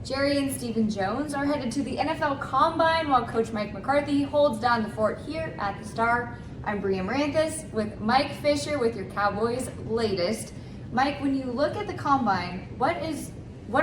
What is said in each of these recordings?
Jerry and Stephen Jones are headed to the NFL Combine while Coach Mike McCarthy holds down the fort here at the Star. I'm Bria Maranthus with Mike Fisher with your Cowboys latest. Mike, when you look at the Combine, what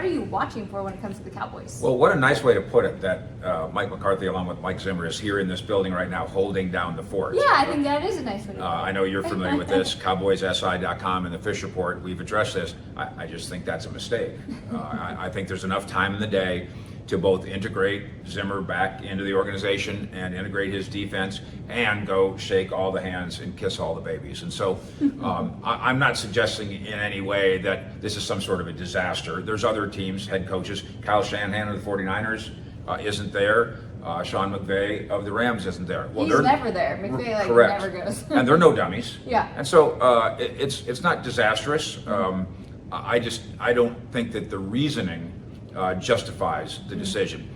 are you watching for when it comes to the Cowboys? Well, what a nice way to put it, that Mike McCarthy along with Mike Zimmer is here in this building right now holding down the fort. Yeah, I think that is a nice way to put it. I know you're familiar with this, CowboysSI.com and the Fish Report. We've addressed this. I just think that's a mistake. I think there's enough time in the day to both integrate Zimmer back into the organization and integrate his defense and go shake all the hands and kiss all the babies. And so I'm not suggesting in any way that this is some sort of a disaster. There's other teams, head coaches. Kyle Shanahan of the 49ers isn't there. Sean McVay of the Rams isn't there. Well, he's never there. McVay correct. Never goes. And they're no dummies. Yeah. And so it's not disastrous. I don't think that the reasoning justifies the decision.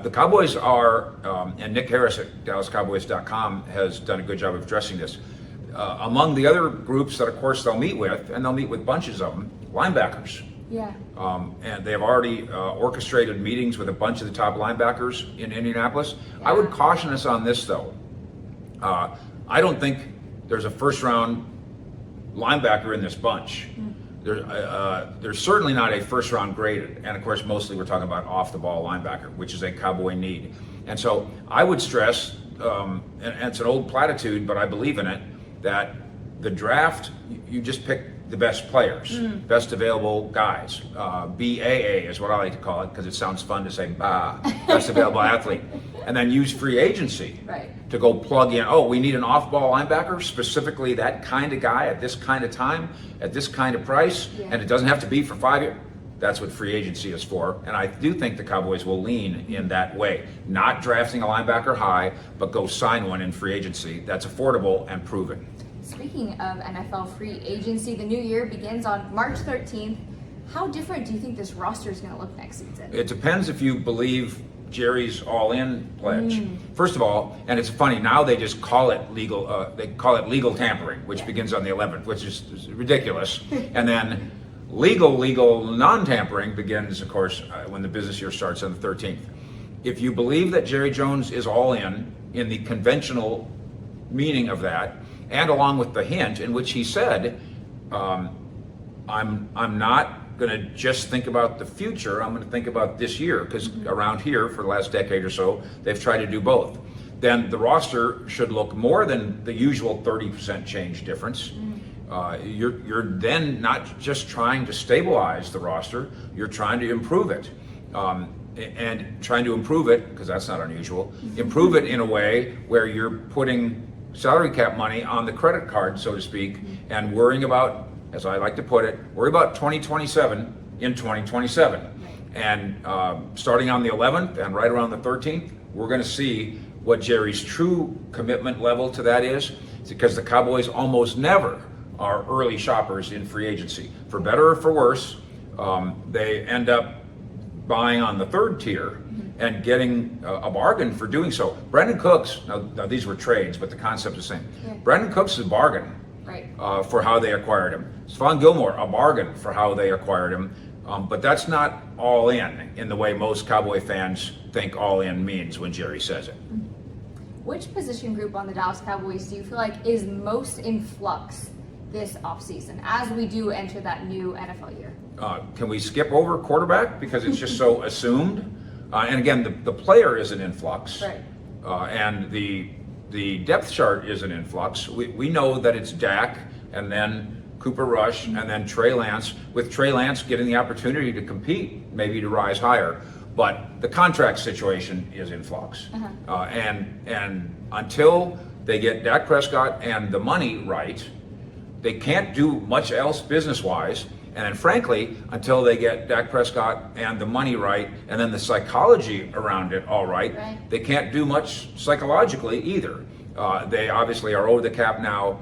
The Cowboys are, and Nick Harris at DallasCowboys.com has done a good job of addressing this. Among the other groups that, of course, they'll meet with, and they'll meet with bunches of them, linebackers. Yeah. And they have already orchestrated meetings with a bunch of the top linebackers in Indianapolis. Yeah. I would caution us on this, though. I don't think there's a first-round linebacker in this bunch. There's certainly not a first-round graded, and of course, mostly we're talking about off-the-ball linebacker, which is a Cowboy need. And so I would stress, and it's an old platitude, but I believe in it, that the draft, you just pick the best players, best available guys. BAA is what I like to call it because it sounds fun to say best available athlete. And then use free agency to go plug in, we need an off-ball linebacker, specifically that kind of guy at this kind of time, at this kind of price, and it doesn't have to be for 5 years. That's what free agency is for, and I do think the Cowboys will lean in that way. Not drafting a linebacker high, but go sign one in free agency that's affordable and proven. Speaking of NFL free agency, the new year begins on March 13th. How different do you think this roster is going to look next season? It depends if you believe Jerry's all-in pledge. First of all, and it's funny, now they just call it legal, they call it legal tampering, which begins on the 11th, which is ridiculous. And then legal non-tampering begins, of course, when the business year starts on the 13th. If you believe that Jerry Jones is all in the conventional meaning of that, and along with the hint in which he said, I'm not going to just think about the future, I'm going to think about this year, because around here for the last decade or so, they've tried to do both. Then the roster should look more than the usual 30% change difference. You're then not just trying to stabilize the roster, you're trying to improve it. And trying to improve it, because that's not unusual, improve it in a way where you're putting salary cap money on the credit card, so to speak, and worrying about, as I like to put it, worry about 2027 in 2027. And starting on the 11th and right around the 13th, we're going to see what Jerry's true commitment level to that is. It's because the Cowboys almost never are early shoppers in free agency. For better or for worse, they end up buying on the third tier and getting a bargain for doing so. Brandon Cooks, now these were trades, but the concept is the same. Brandon Cooks is a bargain for how they acquired him. Stephon Gilmore, a bargain for how they acquired him. But that's not all in the way most Cowboy fans think all in means when Jerry says it. Which position group on the Dallas Cowboys do you feel like is most in flux this offseason as we do enter that new NFL year? Can we skip over quarterback because it's just so assumed? And again, the player isn't in flux, and the depth chart isn't in flux. We know that it's Dak and then Cooper Rush and then Trey Lance, with Trey Lance getting the opportunity to compete, maybe to rise higher. But the contract situation is in flux. And until they get Dak Prescott and the money right, they can't do much else business-wise. And then frankly, until they get Dak Prescott and the money right, and then the psychology around it all right, they can't do much psychologically either. They obviously are over the cap now.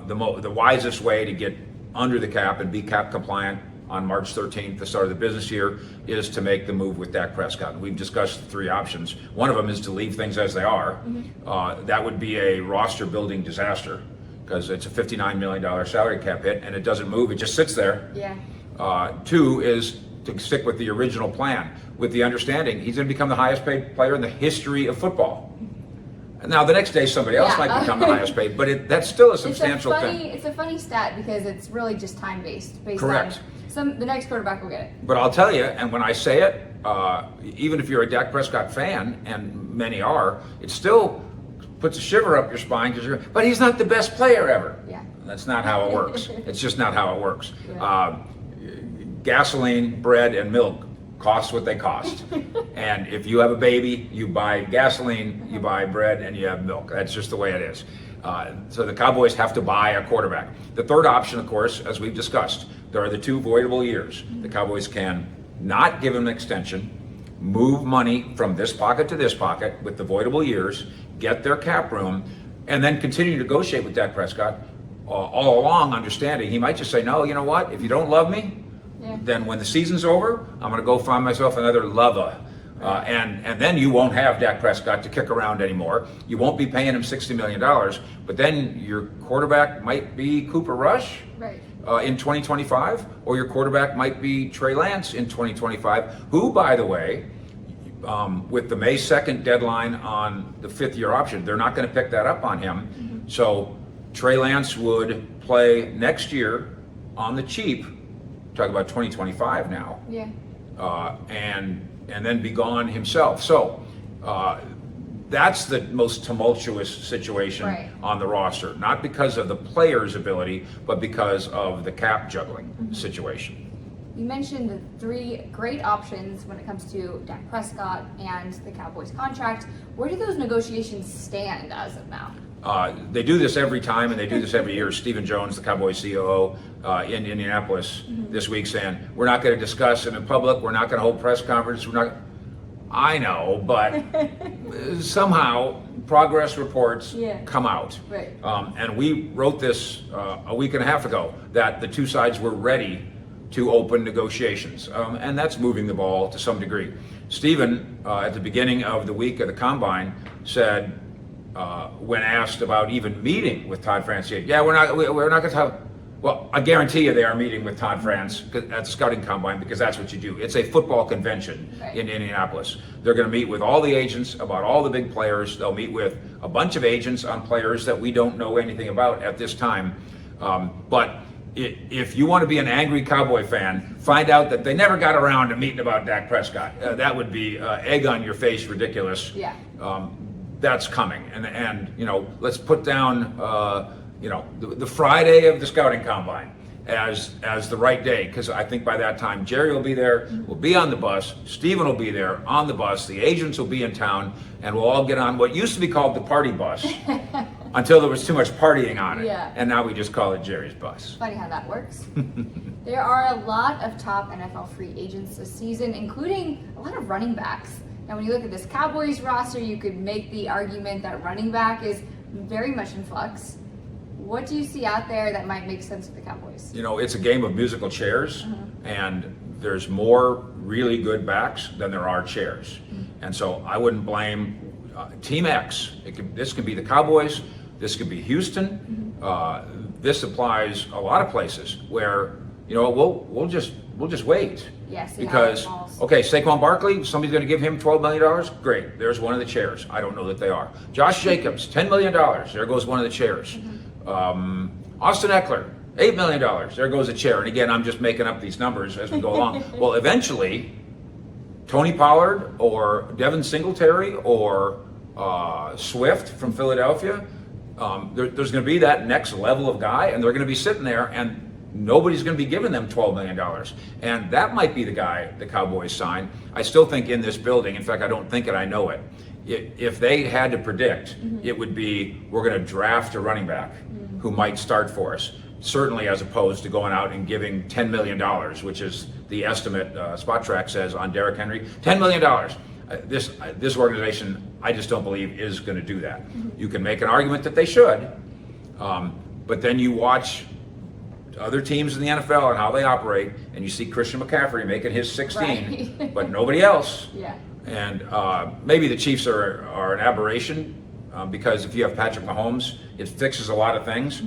The wisest way to get under the cap and be cap compliant on March 13th, the start of the business year, is to make the move with Dak Prescott. We've discussed 3 options. One of them is to leave things as they are. That would be a roster building disaster, because it's a $59 million salary cap hit and it doesn't move, it just sits there. 2 is to stick with the original plan, with the understanding he's going to become the highest paid player in the history of football. Now, the next day, somebody else might become the highest paid, but that's still a substantial thing. It's a funny stat because it's really just time-based. Correct. The next quarterback will get it. But I'll tell you, and when I say it, even if you're a Dak Prescott fan, and many are, it still puts a shiver up your spine because but he's not the best player ever. Yeah. That's not how it works. It's just not how it works. Yeah. Gasoline, bread, and milk cost what they cost. And if you have a baby, you buy gasoline, you buy bread, and you have milk. That's just the way it is. So the Cowboys have to buy a quarterback. The third option, of course, as we've discussed, there are the 2 voidable years. The Cowboys can not give him an extension, move money from this pocket to this pocket with the voidable years, get their cap room, and then continue to negotiate with Dak Prescott all along, understanding he might just say, no, you know what, if you don't love me, then when the season's over, I'm going to go find myself another lover. And then you won't have Dak Prescott to kick around anymore. You won't be paying him $60 million, but then your quarterback might be Cooper Rush in 2025, or your quarterback might be Trey Lance in 2025, who, by the way, with the May 2nd deadline on the 5th-year option, they're not going to pick that up on him. Mm-hmm. So Trey Lance would play next year on the cheap. Talk about 2025 now. Yeah. And then be gone himself. So that's the most tumultuous situation on the roster, not because of the player's ability, but because of the cap juggling situation. You mentioned the 3 great options when it comes to Dak Prescott and the Cowboys contract. Where do those negotiations stand as of now? They do this every time, and they do this every year. Stephen Jones, the Cowboys COO in Indianapolis this week, saying, we're not going to discuss it in public, we're not going to hold press conferences, we're not. I know, but somehow progress reports come out. Right. And we wrote this a week and a half ago, that the 2 sides were ready to open negotiations. And that's moving the ball to some degree. Stephen, at the beginning of the week of the Combine, said, when asked about even meeting with Todd France, he said, yeah, we're not going to have. Well, I guarantee you they are meeting with Todd France at the scouting combine, because that's what you do. It's a football convention in Indianapolis. They're going to meet with all the agents about all the big players. They'll meet with a bunch of agents on players that we don't know anything about at this time. But if you want to be an angry Cowboy fan, find out that they never got around to meeting about Dak Prescott. That would be egg on your face ridiculous. Yeah. That's coming. And you know, let's put down the Friday of the scouting combine as the right day, because I think by that time Jerry will be there, we'll be on the bus, Stephen will be there on the bus, the agents will be in town, and we'll all get on what used to be called the party bus until there was too much partying on it. Yeah. And now we just call it Jerry's bus. Funny how that works. There are a lot of top NFL free agents this season, including a lot of running backs. Now, when you look at this Cowboys roster, you could make the argument that running back is very much in flux. What do you see out there that might make sense for the Cowboys? You know, it's a game of musical chairs, and there's more really good backs than there are chairs. And so I wouldn't blame Team X. This could be the Cowboys, this could be Houston. This applies a lot of places where, you know, we'll just wait. Yes, because Saquon Barkley, somebody's going to give him $12 million. Great, there's one of the chairs. I don't know that they are. Josh Jacobs, $10 million. There goes one of the chairs. Austin Eckler, $8 million. There goes a chair. And again, I'm just making up these numbers as we go along. Well, eventually, Tony Pollard or Devin Singletary or Swift from Philadelphia, there's going to be that next level of guy, and they're going to be sitting there, and nobody's going to be giving them $12 million. And that might be the guy the Cowboys sign. I still think in this building, in fact, I don't think it, I know it. If they had to predict, it would be, we're going to draft a running back who might start for us. Certainly as opposed to going out and giving $10 million, which is the estimate Spot Track says on Derrick Henry, $10 million. This organization, I just don't believe is going to do that. You can make an argument that they should, but then you watch other teams in the NFL and how they operate, and you see Christian McCaffrey making his 16, but nobody else. Yeah. And maybe the Chiefs are an aberration because if you have Patrick Mahomes, it fixes a lot of things.